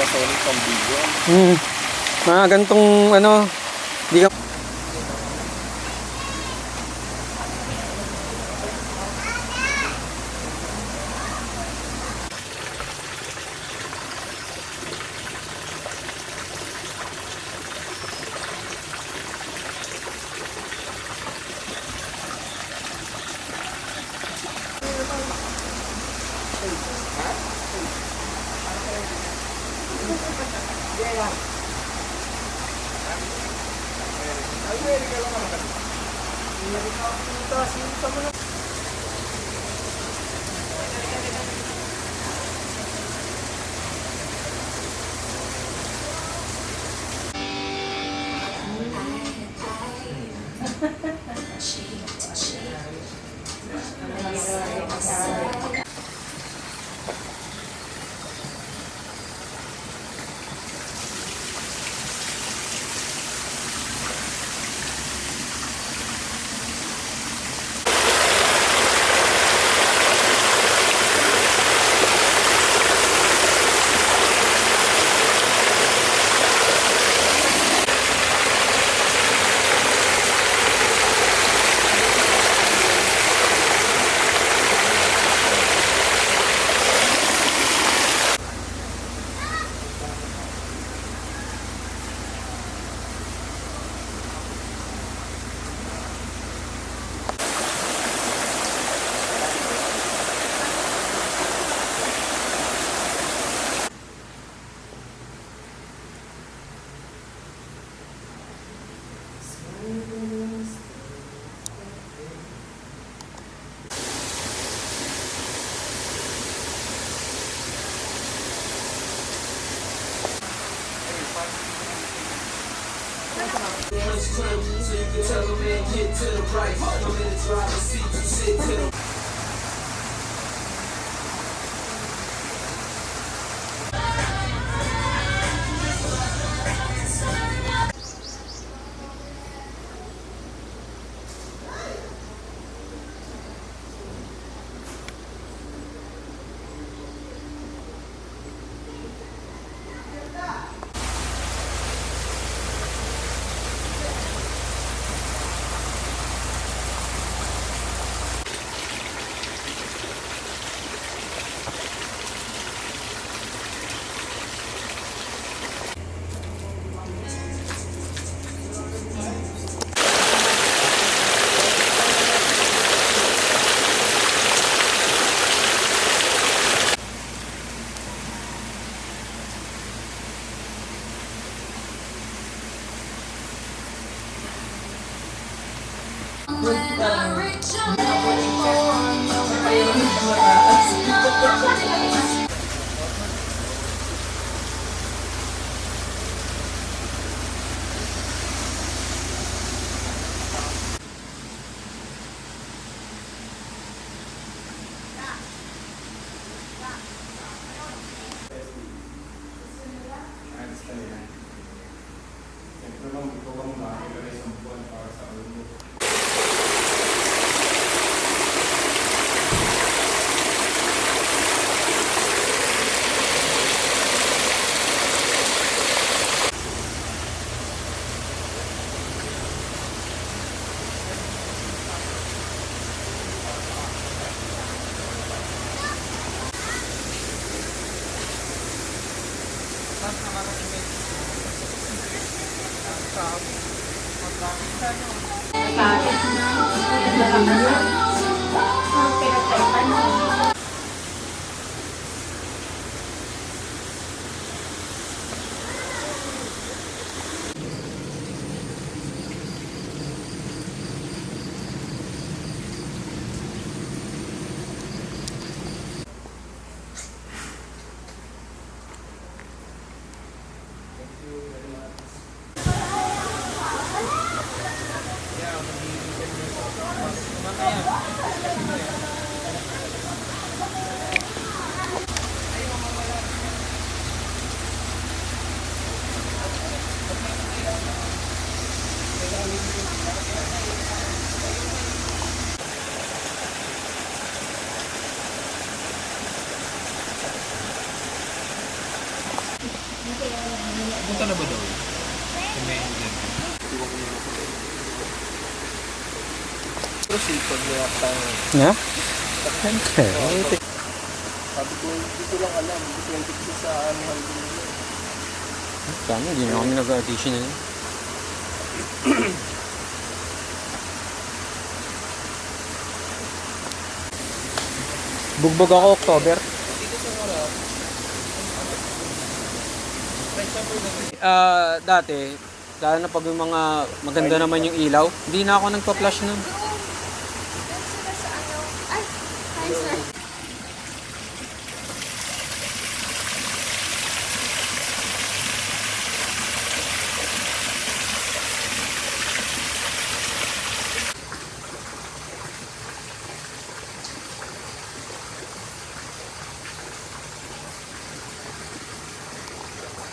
Sony pang video. Mga gantong ano, di ka... proceed pag nilak tayo. Na? Sabi ko, hindi ko lang alam. Depende kasi sa anuhan ko nila. Sana, hindi na kami nag-additional. Bugbog ako October. Dati, lalo na pag yung mga maganda naman yung ilaw, hindi na ako nagpa-flash nun. Ay, hi sir.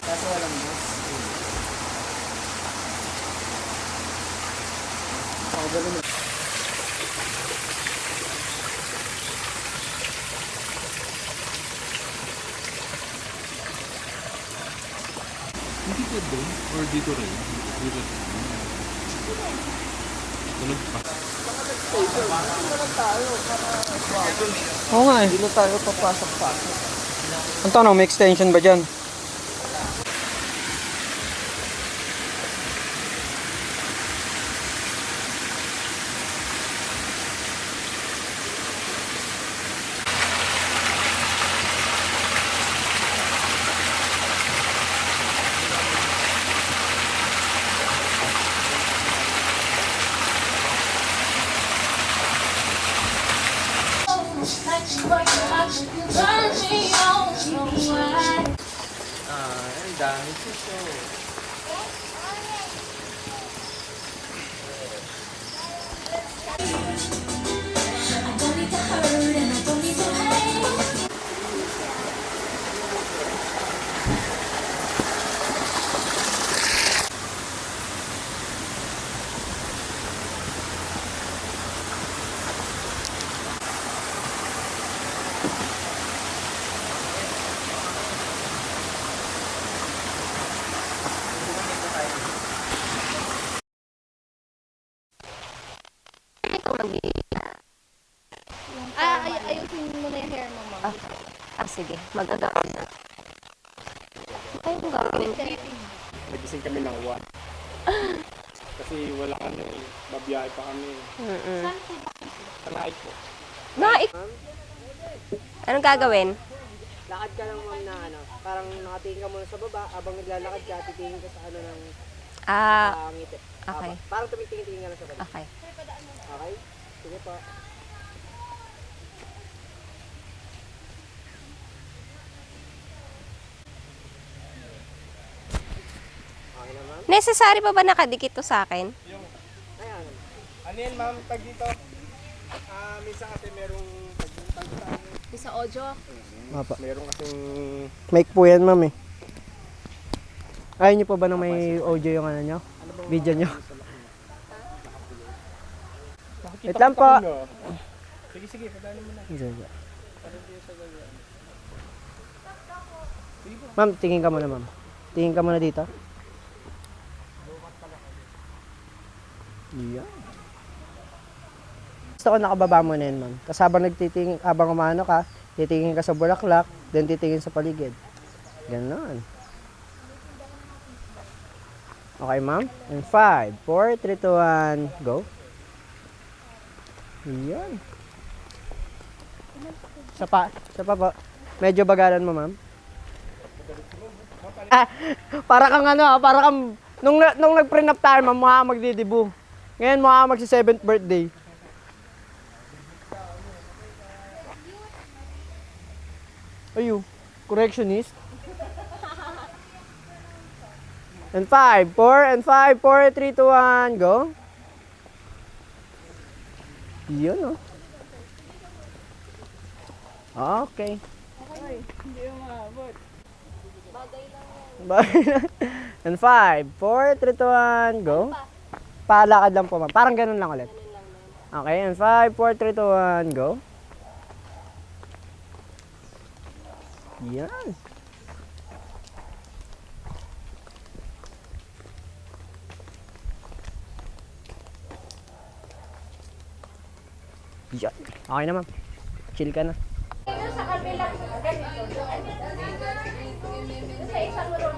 Kaso walang bus. Ako ba naman? Hindi ko doon? Or dito rin? Dito rin. Tulog pa. Oo nga eh. Hindi na tayo papasok-pasok. Ang tanong, may extension ba dyan? Ang dami sa show. Ayusin mo na yung hair mo, ma'am. Sige. Magagawin na. Ayun gagawin. Nagising kami ng 1. Kasi wala kami. Babiyahe pa kami. Tanaik po. Naik! Anong gagawin? Lakad ka lang ma'am na ano, parang nakatingin ka muna sa baba, abang naglalakad ka, titingin ka sa ano ng ngiti. Okay. Parang tumitingin-tingin ka lang sa baba. Okay. Okay? Sige po. Okay na ma'am? Necessary pa ba nakadikit to sa akin? Ayan. Ano yan ma'am? Tag dito. Minsan kasi merong pagpuntan. Sa audio. Meron kasing... Mic po yan ma'am eh. Ayaw niyo po ba na may audio yung ano nyo? Video nyo? Wait lang po. Sige, padali mo na. Ma'am, tingin ka muna ma'am. Tingin ka muna dito. Yeah. Gusto ko nakababa mo na yun, ma'am. Tapos habang nagtitingin, habang umano ka, titingin ka sa bulaklak, then titingin sa paligid. Ganon. Okay, ma'am? And 5, 4, 3, 2, 1, go. Yan. Sa pa po. Medyo bagalan mo, ma'am. Para kang ano, para kang, nung nag-prenup tayo, ma'am, mukha kang magdidibu. Ngayon, mukha kang magsi-7th birthday. Ayu, correctionist. And 5, 4, and 5, 4, 3, 2, 1, go. Yun, oh. Okay. Hindi umabot. Bagay lang. And 5, 4, 3, 2, 1, go. Palakad lang po, ma'am. Parang ganun lang ulit. Okay, and 5, 4, 3, 2, 1, go. Yan. Yan. Okay na, ma'am. Chill ka na. Sa kabila, ganito. Sa isang room.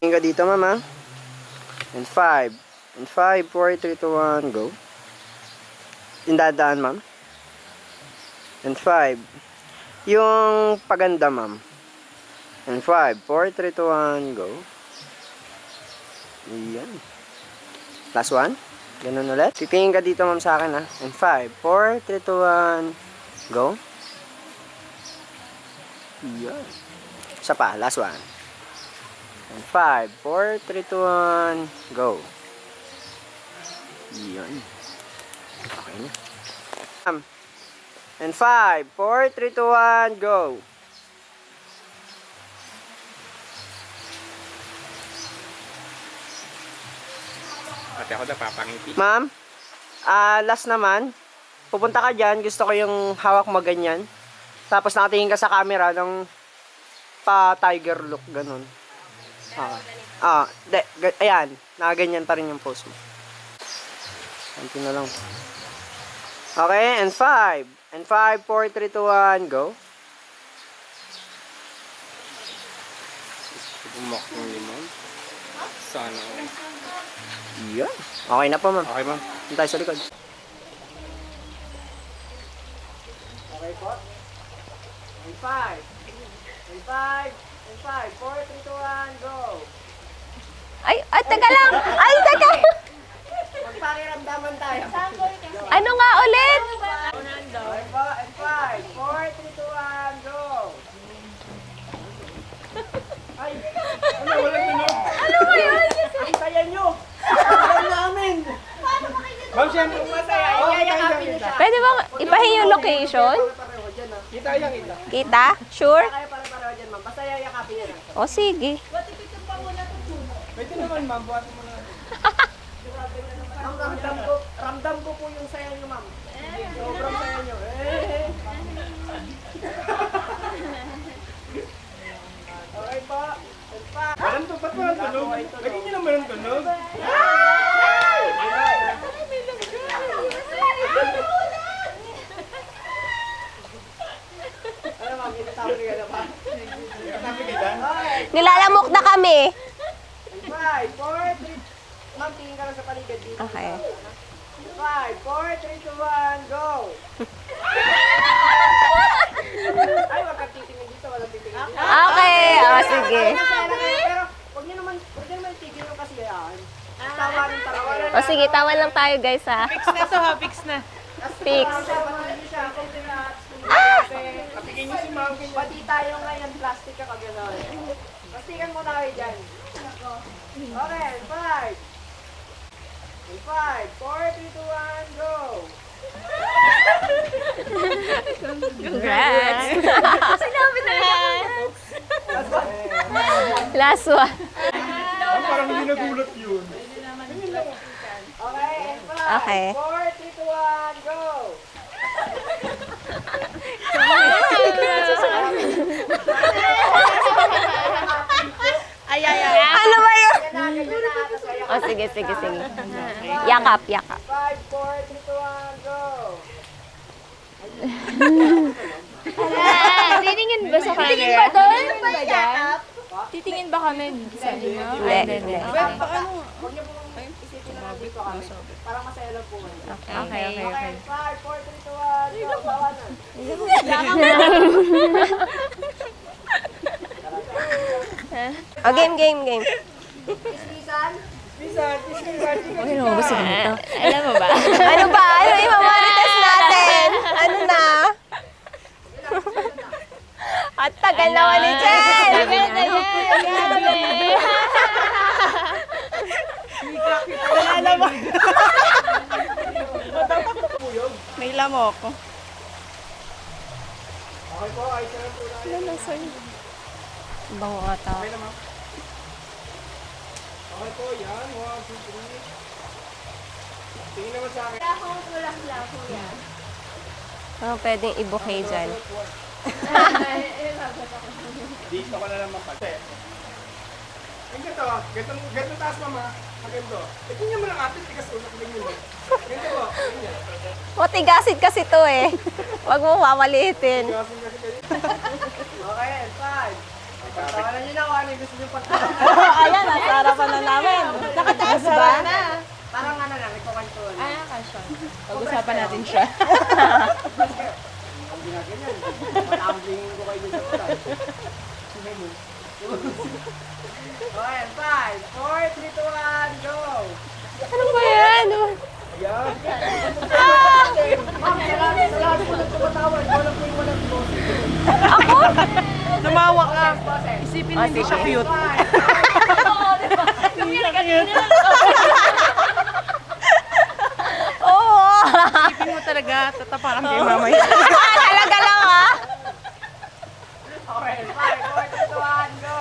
Tingin ka dito, ma'am, ha? And 5. And 5, 4, 3, 2, 1, go. Yung dadaan, ma'am. And 5. Yung paganda, ma'am. And 5, 4, 3, 2, 1, go. Ayan. Last one. Ganun ulit. Titingin ka dito, ma'am, sa akin, ha? And 5, 4, 3, 2, 1, go. Ayan. Isa pa. Last one. And 5, 4, 3, 2, 1, go. Ayan. Okay na. And 5, 4, 3, 2, 1, go. Ate ako na papangiti. Ma'am, last naman, pupunta ka dyan, gusto ko yung hawak mo ganyan. Tapos nakatingin ka sa camera ng pa-tiger look, ganun. Ayan, nakaganyan pa rin yung pose mo. Konti na lang. Okay, and 5. And 5, 4, 3, 2, 1, go. Umak ng limon. Sana. Yan. Okay na po, ma'am. Okay, ma'am. Doon tayo sa likod. Okay po. And 5. And 5. And 5. 4, 3, 2, 1, go. Ay, teka lang! Ay, teka! Magpakiramdaman tayo. Ano nga ulit? Okay po. And 5. 4, 3, 2, 1, go. Ay, Ano, walang tunog. ang saya nyo. Ang namin. Ma'am, siyempre. Iyayakapin niyo siya. Pwede bang ipahin yung location? Pareho dyan, ha. Kita yan, kita. Kita? Sure? Kaya pare-pareho dyan, ma'am. Basta yayakapin niyo lang. O sige. Pwede naman, ma'am. Buhatin mo na. Ang ramdam ko po yung saya nyo, ma'am. Sobrang saya nyo. Okay po. And pa. Walang tupat, walang tunog. Lagyan niyo naman ang tunog. Ano, ma'am? Inatabi ka na pa. Sabi ka dyan. Nilalamok na kami. And 5, 4, 3. Ma'am, tingin ka lang sa paligid dito. Okay. 5, 4, 3, 2, 1, go! Ay, wag kang titingin dito, walang titingin dito. Okay. O, sige. Pero, huwag niyo naman tigil yung kasi yan. Tawarin tawarin. O, sige. Tawan lang tayo, guys, ha? Fix na to ha, fix na. Fix. Kapigin niyo si ma'am. Pati tayo ngayon, plastic ka kagano'n. Plastikan mo tayo dyan. Okay, 5. 5, 4, 3, 2, 1, go! Congrats. Sinabi na yan. Last one. Ma'am, parang hindi nagulat yun. Okay, and 5, Okay. 4, 3, 2, 1, go! Ano ba yun? O, sige, sige, sige. Yakap, yakap. 5, 4, 3, 2, 1, go! Titingin ba sa camera? Titingin ba doon? Titingin ba kami sa inyo? Hindi. Huwag niyo pong isipin na nandito kami. Parang masaya lang po ngayon. Okay. Okay, 5, 4, 3, 2, 1, go! Tawanan. O, game. Islisan. Alam mo ba? Ano ba? Ano imamarites natin? Ano na? At tagal naman ni Jen! May lamok. Okay po, ayos na lang po tayo. Bango ata. Okay na, ma'am. Okay po, yan. 1, 2, 3. Tingin naman sa akin. Ano pwedeng i-bouquet dyan? Dito ko na naman pati. Ang ganito, ganito taas, mama. Ang ganito. Tingnan mo lang ate, tigas ulo ko ganyan. Ganito po, ganyan. Matigasid kasi to eh. Huwag mo mamaliitin. Tigasin kasi kayo. Okay, 5. Pagkawalan niyo na kung ano yung gusto niyo pagkawalan. Ayan, nasa harapan na namin. Nakataas ba? Parang ano lang, ikaw control. Kasha. Pag-usapan natin siya. Ang ginaganyan. Matambling ko kayo dito. Okay, 5, 4, 3, 2, 1, go! Ano ba yan? Ayan. Ma'am, sa lahat po nagtumatawad, walang po yung walang boses. Tumawa ka. Isipin Hindi siya cute. Oo. Isipin mo talaga, tatapakan kay mama yun. Talaga lang ah. Okay, 5, 4, 3, 2, 1, go!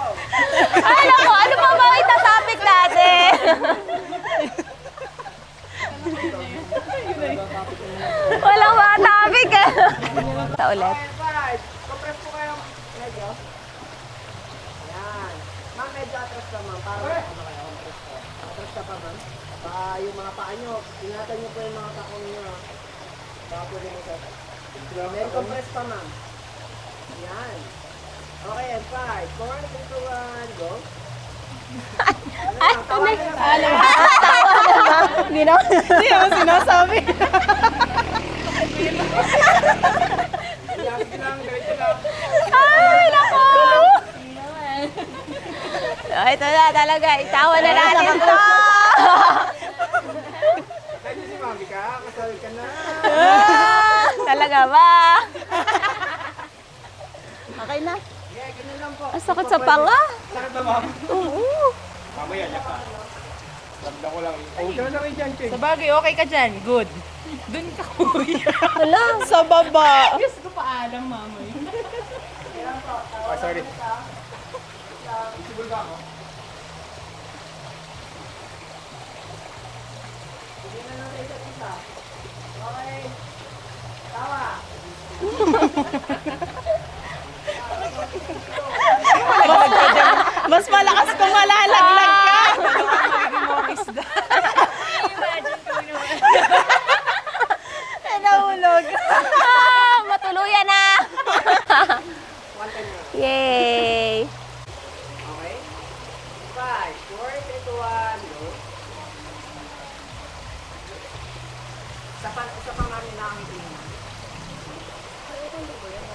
Ano pa ba itatopic natin? Walang mga topic eh. Ito ulit. Okay, 5. Compress po kayo. Medyo. Ayan. Ma'am, medyo atras ka, ma'am. Para ano kayo, compress ka. Atras ka pa, ma'am. Yung mga paa nyo, ingatan nyo po yung mga takong nyo. Baka po rin ito. May compress pa, ma'am. Ayan. Okay, and 5, 4, 3, 2, 1, go. Hindi na. Hindi naman sinasabi. Sige lang, diretso lang. Ay, nako! Ito na talaga. Itawa na natin to. Kaya si Mami ka, kasal ka na. Talaga ba? Okay na. Yeah, ganun lang po. Ang sakit sa panga. Sakit na, ma'am. Oo. Mamaya, yak ka. Ramdam ko lang. Huwag ka na rin dyan, Cheng. Sa bagay, okay ka dyan. Good. Dun ka, kuya. Hala. Sa baba. Gusto ko paalam, mama yun. Ah, sorry. Isibol ka ako. Okay. Tawa. Mas malakas kung malalaglag ka. Magiging mga isda. Nahulog. Matuluyan na. Yay. Okay. 5, 4, 3, 2, 1, go. Isa pa namin nakangiti.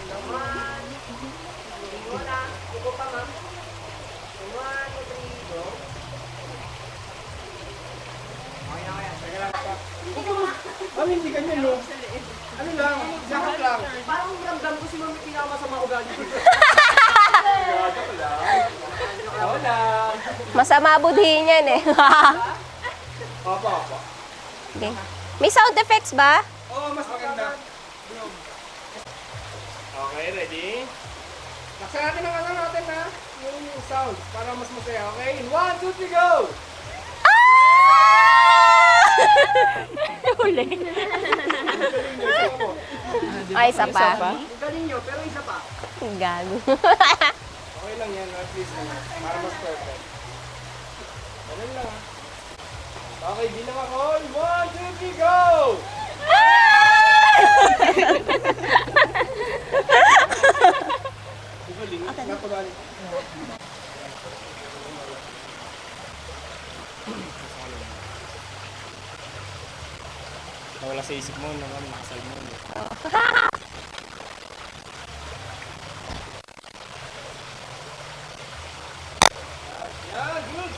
Naman. Hindi na. Igo pa, ma'am. 1, 2, 3, go. Okay na kaya. Teka lang pa. Mami, hindi ganyan, no? Ano lang, sakit lang. Parang ramdam ko si mami pinakamasama ugali dito. Joke lang. Oo lang. Masama budhin yan eh. Opo, opo. Okay. May sound effects ba? Oo, mas maganda. Okay, ready? Laksan natin ang ano natin, ha? Yung sound, para mas masaya. Okay? 1, 2, 3, go! Huli. Ay, isa pa. Ang galing nyo, pero isa pa. Gago. Okay lang yan, at least, para mas perfect. Ganun lang, ha? Okay, bilang ako. 1, 2, 3, go! Galing, napagaling. Nawala sa isip mo naman, nakasal mo. Yan, good!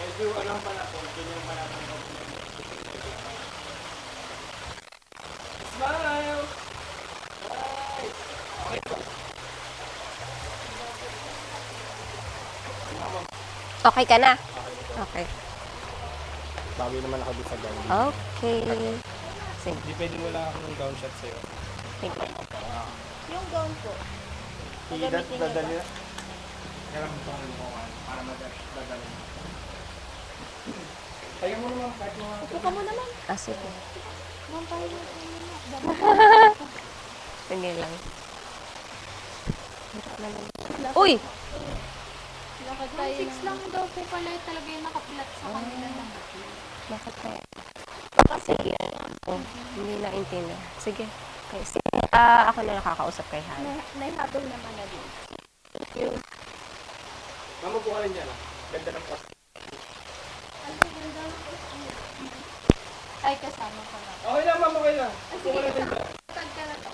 Medyo ano ang panapon, ganyan ang panapon. Smile! Okay ka na? Okay. Bawi naman ako dito sa gown. Okay. Sige. Hindi pwedeng wala ako ng gown shot sa'yo. Sige. Yung gown ko. Dadali na. Kailangan mo pang para madali. Tayo mo naman, kahit mga... Ito ka mo naman. Ah, sige. Ma'am, tayo mo. Hindi lang. Uy! Lakad tayo. 6 lang daw po pala talaga yung nakapilat sa kanila. Bakit kaya? Sige. Hindi naintindihan. Sige. Okay, sige. Ako na nakakausap kay Hana. Naihabol naman na din. Mama, buka lang dyan. Ganda ng post. Ay, kasama ko na. Okay lang, mama, okay lang. Buka lang dyan. Tagka na to.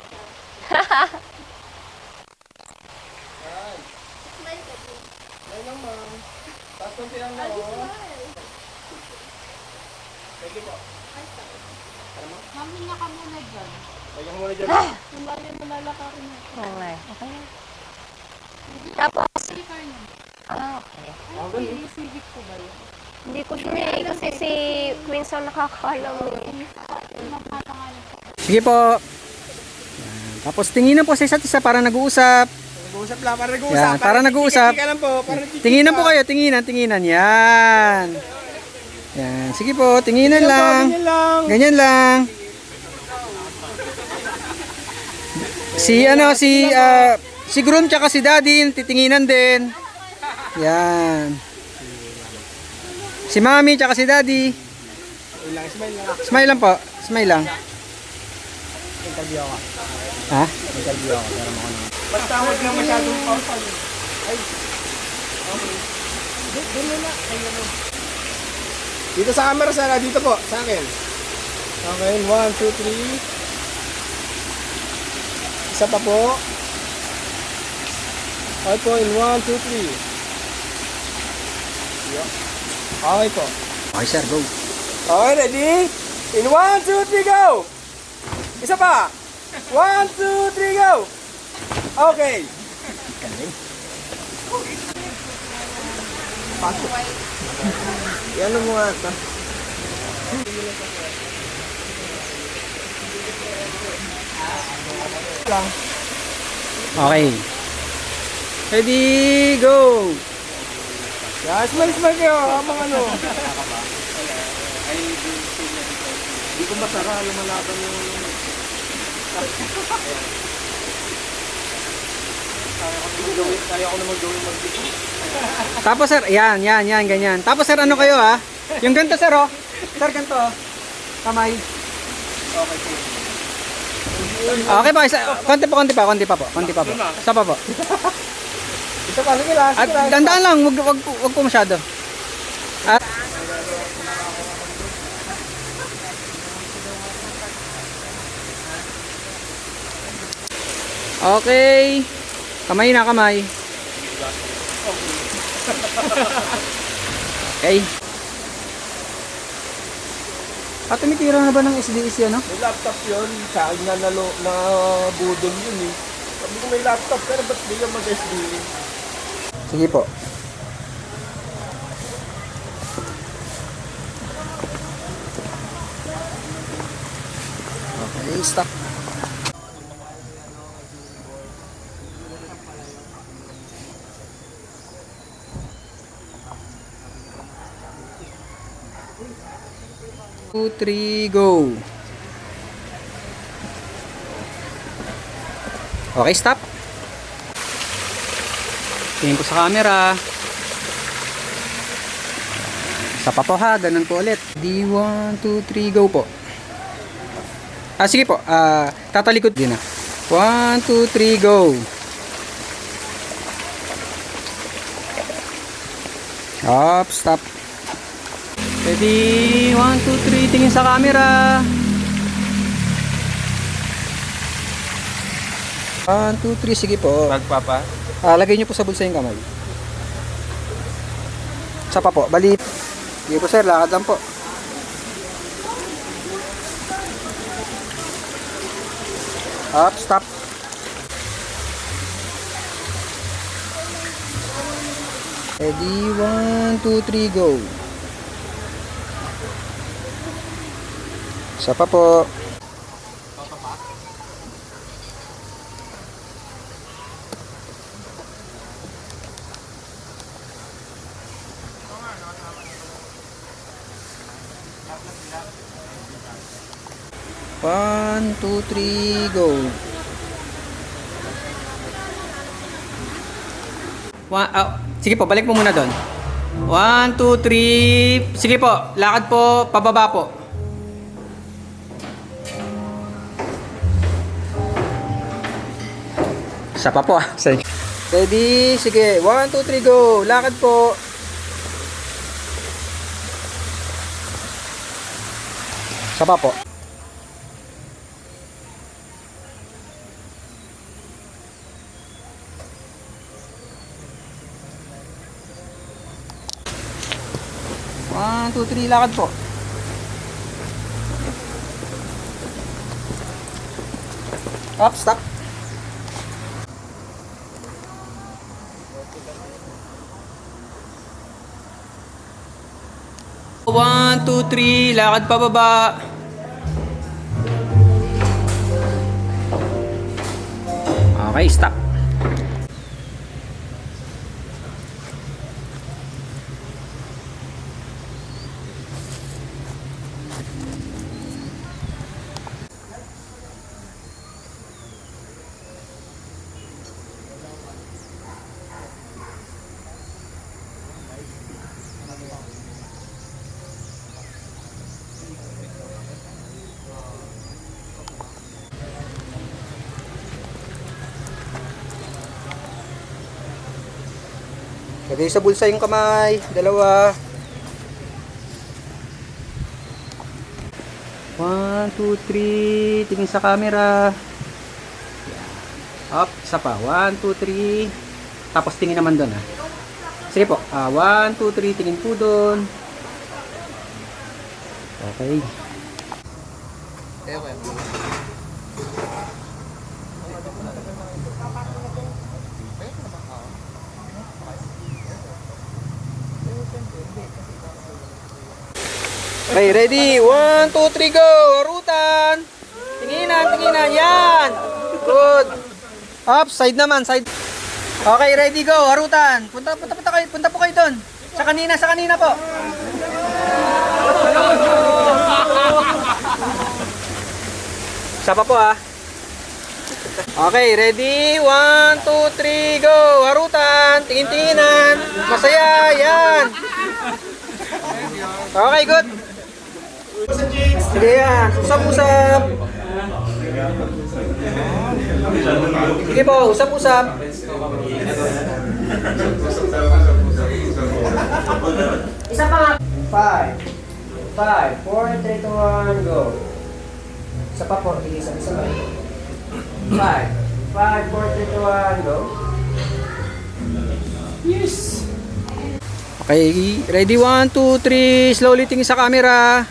Smile ka din. Okay lang, ma'am. Tapos konti lang na, oh. Thank you po. Mami, ka muna dyan. Lagyan ko muna dyan. Sumali mo lalaka ko na. Okay. Okay. Tapos, Speaker na. okay. Ay, civic ko ba yun? Hindi ko sure eh, kasi si Queen ang nakakaalam eh. Sige po. Yan. Tapos tinginan po sa isa't isa para nag-uusap. Nag-uusap lang, para nag-uusap. Yan, para nag-uusap. Chika lang po, para nag-chika. Tinginan po kayo, tinginan. Yan. Yan. Sige po, tinginan lang. Ganyan lang. Ganyan lang. Si Groom tsaka si Daddy, titinginan din. Yan. Si Mami tsaka si Daddy. Ilang, smile lang. Smile lang po. Smile lang. Interview ako. Ha? Interview ako. Pero mo na. Basta huwag lang masyadong powerful. Ay. Okay. Doon na. Dito sa camera, Sarah. Dito po. Sa akin. Okay. 1, 2, 3. Isa pa po. Okay po. In 1, 2, 3. Okay po. Okay sir, go. Okay, ready? In 1, 2, 3, go! Isa pa! 1, 2, 3, go! Okay. Pasok. Yan mo nga ito. Lang. Okay. Ready, go! Yeah, smile kayo. Habang ano. Hindi ko masara. Lumalaban yung... Kaya ko naman gawin mag-video. Tapos sir, yan, ganyan. Tapos sir, ano kayo ha? Yung ganito sir oh. Sir, ganito oh. Kamay. Okay pa, konti pa po. Isa pa po. Isa pa, sige lang. At dandaan lang, wag po masyado. At okay. Kamay na, kamay. Okay. At tumitira na ba ng SDSC ano? May laptop yun. Sa akin na budol yun eh. Sabi ko may laptop, pero ba't di ka mag-SD? Sige po. Okay, stop. Two, three, go. Okay, stop. Tingin ko sa camera. Isa pa po ha, ganun po ulit. D1, 2, 3, go po. Sige po, tatalikod din na. 1, 2, 3, go. Up, stop. Ready, 1, 2, 3, tingin sa camera. 1, 2, 3, sige po. Magpapa? Lagay niyo po sa bulsa yung kamay. Isa pa po, bali. Sige po sir, lakad lang po. Up, stop. Ready, 1, 2, 3, go. Isa pa po. One, two, three, go. Sige po, balik po muna doon. 1, 2, 3. Sige po, lakad po, pababa po. Isa pa po. Ready? Sige. 1, 2, 3, go. Lakad po. Isa pa po. One, two, three, lakad po. Up, stop. One, two, three, lakad pa baba. Okay, stop. Lagay sa bulsa yung kamay. Dalawa. 1, 2, 3. Tingin sa camera. Up. Isa pa. 1, 2, 3. Tapos tingin naman doon, ha. Sige po. 1, 2, 3. Tingin po doon. Okay. Okay, ready? 1, 2, 3, go! Harutan! Tinginan, yan! Good! Up, side naman, side. Okay, ready, go! Harutan! Punta po kayo doon. Sa kanina po. Isa pa po, ha. Okay, ready? 1, 2, 3, go! Harutan! Tingin-tinginan! Masaya, yan! Okay, good! Sige yan, usap-usap. Sige po, usap-usap. Isa pa nga. 5, 4, 3, 2, 1, go. Isa pa po, isa pa. 5, 4, 3, 2, 1, go. Yes! Okay, ready? 1, 2, 3. Slowly tingin sa camera.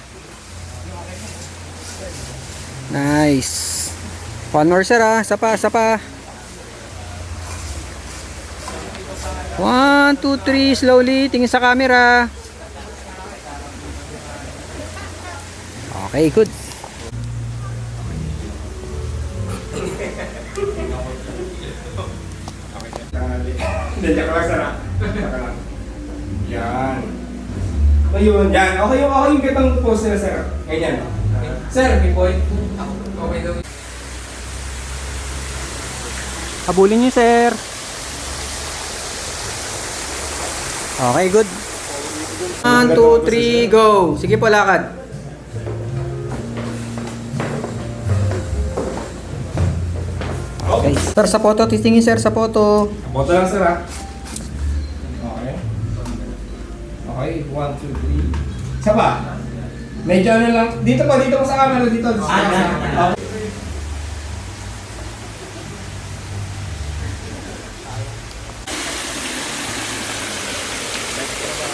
Nice. One more, sir, ha. Isa pa. 1, 2, 3. Slowly tingin sa camera. Okay, good. Hindi, ka lang, sir, ha. Yan. Ayun, yan. Okay yung kitang pose nila, sir. Ganyan. Sir, may point. Okay daw. Habulin niyo, sir. Okay, good. 1, 2, 3, go. Sige po, lakad. Okay. Sir, sa photo. Titingin, sir, sa photo. Boto lang, sir, ha. Okay. Okay, 1, 2, 3. Isa pa. Medyo ano lang. Dito pa sa camera. Dito. Okay.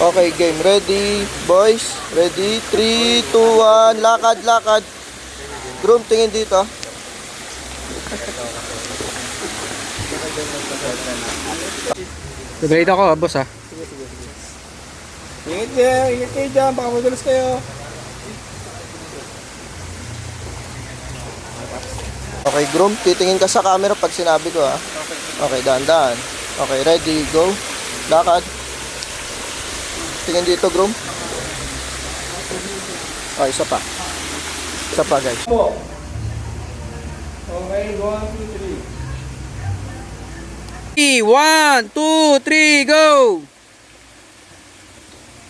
Okay, game. Ready, boys? Ready? 3, 2, 1. Lakad. Groom, tingin dito. Ready ako, boss, ha. Ingat kayo dyan. Baka madulas kayo. Okay, groom, titingin ka sa camera pag sinabi ko, ha. Okay, dahan. Okay, ready, go. Lakad. Tingin dito, groom. Okay, isa pa, guys. Okay, 1, 2, 3. 1, 2, 3, go!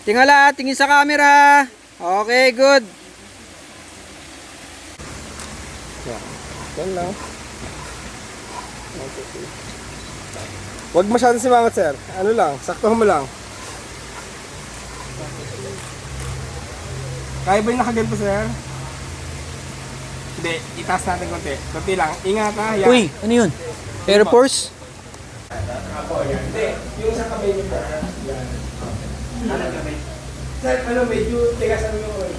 Tingala, tingin sa camera. Okay, good. Yan lang. Huwag masyado si Mama, sir. Ano lang, saktuhan mo lang. Kaya ba yung nakaganto, sir? Hindi, itaas natin konti. Konti lang. Ingat ha. Yan. Uy, ano yun? Air Force? Apo, yan. Hindi, yung sa kamay niyo, sir. Yan. Sir, ano, medyo tigasan mo yun.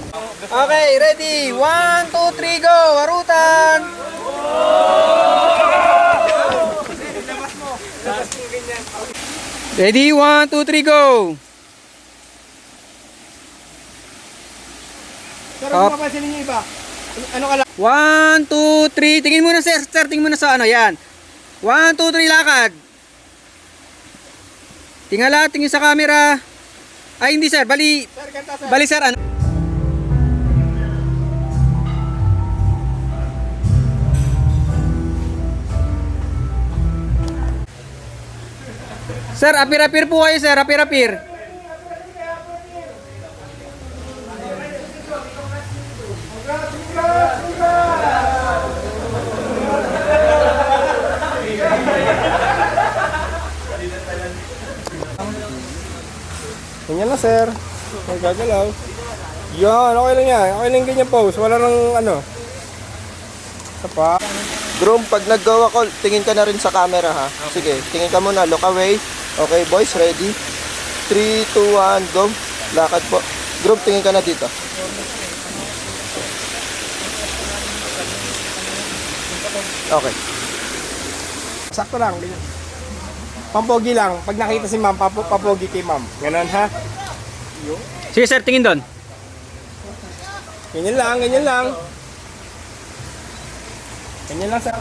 Okay, ready? 1, 2, 3, go! Harutan! Ready? 1, 2, 3, go! Sir, Up. kung mapapansin niyo iba, ano ka lang? 1, 2, 3. Tingin muna, sir. Sir, tingin muna sa ano. Yan. 1, 2, 3, lakad. Tingala, tingin sa camera. Ay, hindi, sir. Bali, Sir, ganta, sir. bali, sir. Ano? Sir, apir-apir po kayo, sir. Apir-apir. Ganyan lang, sir. Huwag gagalaw. Yan, okay lang yan. Okay lang ganyan pose. Wala nang ano. Isa pa. Groom, pag nag-go ako, tingin ka na rin sa camera ha. Sige, tingin ka muna, look away. Okay, boys, ready? 3, 2, 1, go. Lakad po. Groom, tingin ka na dito. Okay. Sakto lang. Ganyan. Pampogi lang. Pag nakita si ma'am, papogi kay ma'am. Ganon ha. Sige, sir. Tingin doon. Ganyan lang, ganyan lang. Ganyan lang, sir.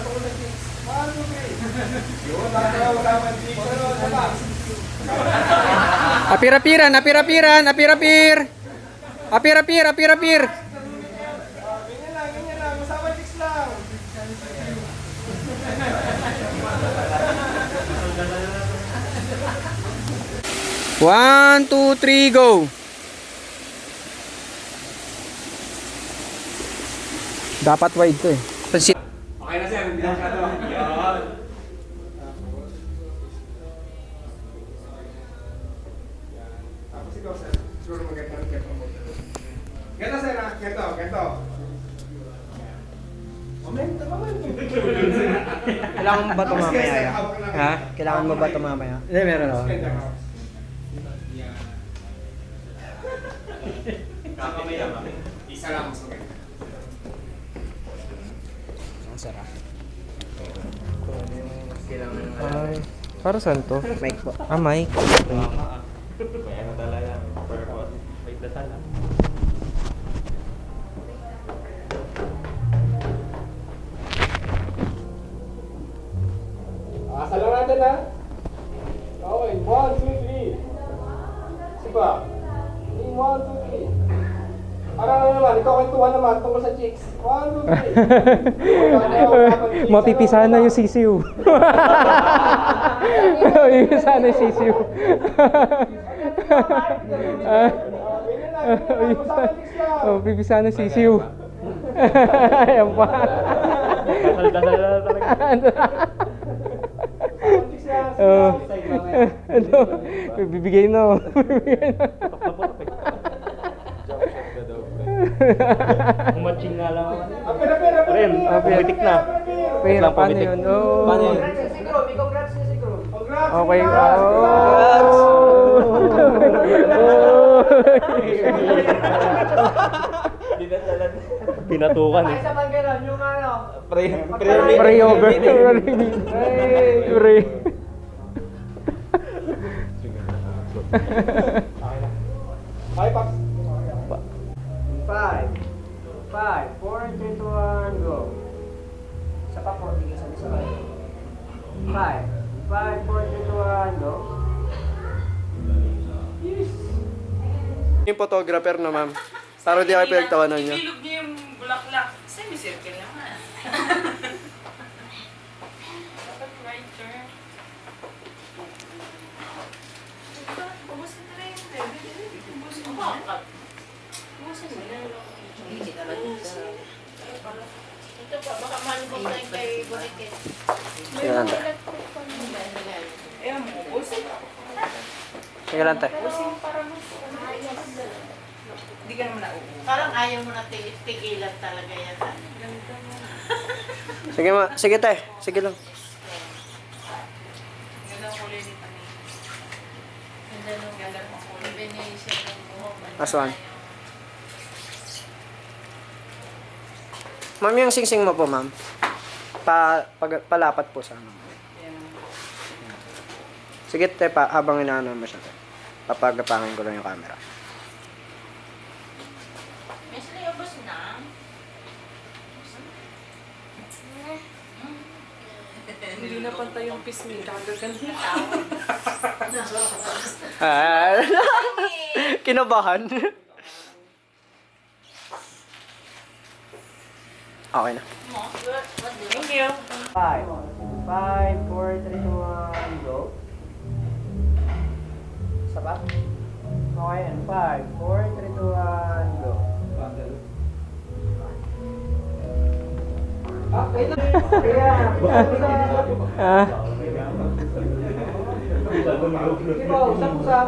Apir-apiran, apir-apiran, apir-apir. Apir-apir, apir-apir. Ganyan lang, ganyan lang. Masama chicks lang. One, two, three, go. Dapat wide to eh. Pansin. Okay na, sir. Hindi na siya to. Yan. Tapos ikaw, sir. Siguro maganda rin kayo. Ganto, sir, ha? Ganto, ganto. Momento, momento. Kailangan mo ba ito Tapos kayo, mamaya? sir, hawak lang. Ha? Kailangan mo ba ito mamaya? Hindi, meron ako. Ganda ka. Yan. Kakamaya, mami. Isa lang, mas maganda. Ay, para saan to? Mic po. Ah, mic. Asa lang natin, ha? Okay, 1, 2, 3. Sipa. 1, 2, 3. Parang ano naman, ikaw kwentuhan naman tungkol sa chicks. 1, 2, 3. Mapipisahan na yung sisiw. Mapipisahan na yung sisiw. Mapipisahan na yung sisiw. Ayan pa. Ano? Bibigay na. Bibigay na. Umatching nga lang. Ren, pumitik na. Pero paano yun? Oh. Paano yun? Okay. Pinatukan eh. Pre-yogurt. Pre. Okay, Paps. 5, 4, 3, 2, 1, go. Isa pa po, bigay sa isa. 5, 4, 3, 2, 1, go. Yung photographer na ma'am. Para di kayo pinagtawanan niyo. Ilog niya yung bulaklak. Semicircle naman. Dapat right turn. Pubusin na rin. Pubusin mo. Bakit? Pubusin mo na. Hindi talaga sa... Ito pa, baka malubog na yung kay Boniket. Yan. Ewan mo. Sige lang, te. Hindi ka naman nauuwi. Parang ayaw mo na tigilan talaga yan. Sige, sige, te. Sige lang. Ganda ang kulay ni Pani. Ganda ang kulay. Combination ng buhok. Last one. Ma'am, yung sing-sing mo po, ma'am. Palapat po sa ano. Sige, te, habang inaano mo siya, te. Papagapangin ko lang yung camera. Mesli, ubos na. Hindi na pantay yung pisngi. Kagaganda. Kinabahan. Okay na. Thank you. 5, 4, 3, 2, 1, go. Isa pa? Okay, and 5, 4, 3, 2, 1, go. Okay na.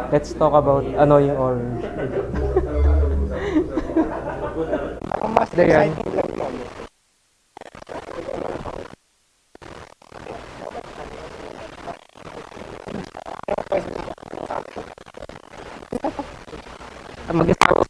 Let's talk about annoying orange. Mas yan. Mag-asawa.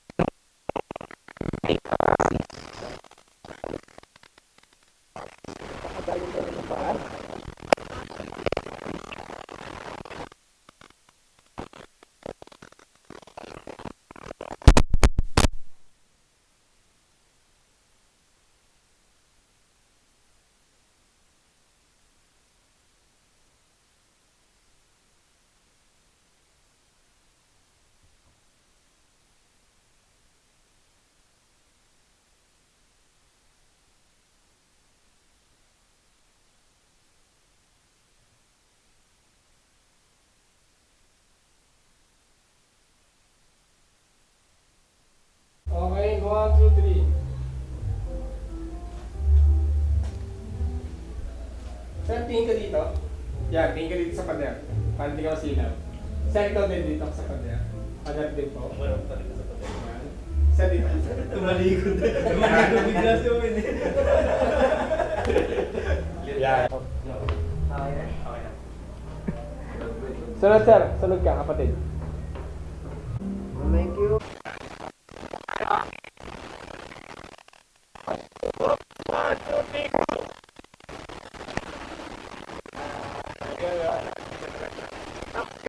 Okay, 1, 2, 3. Sir, tingin ka dito. Yan, tingin ka dito sa pader. Para hindi ka masilaw. Sir, ikaw din dito sa pader. Pader din po. Yan. Sir, dito. Tumalikod. Tumalikod bigla si Owen. Yan. Okay na? Sunod, sir. Sunod ka, kapatid. Thank you.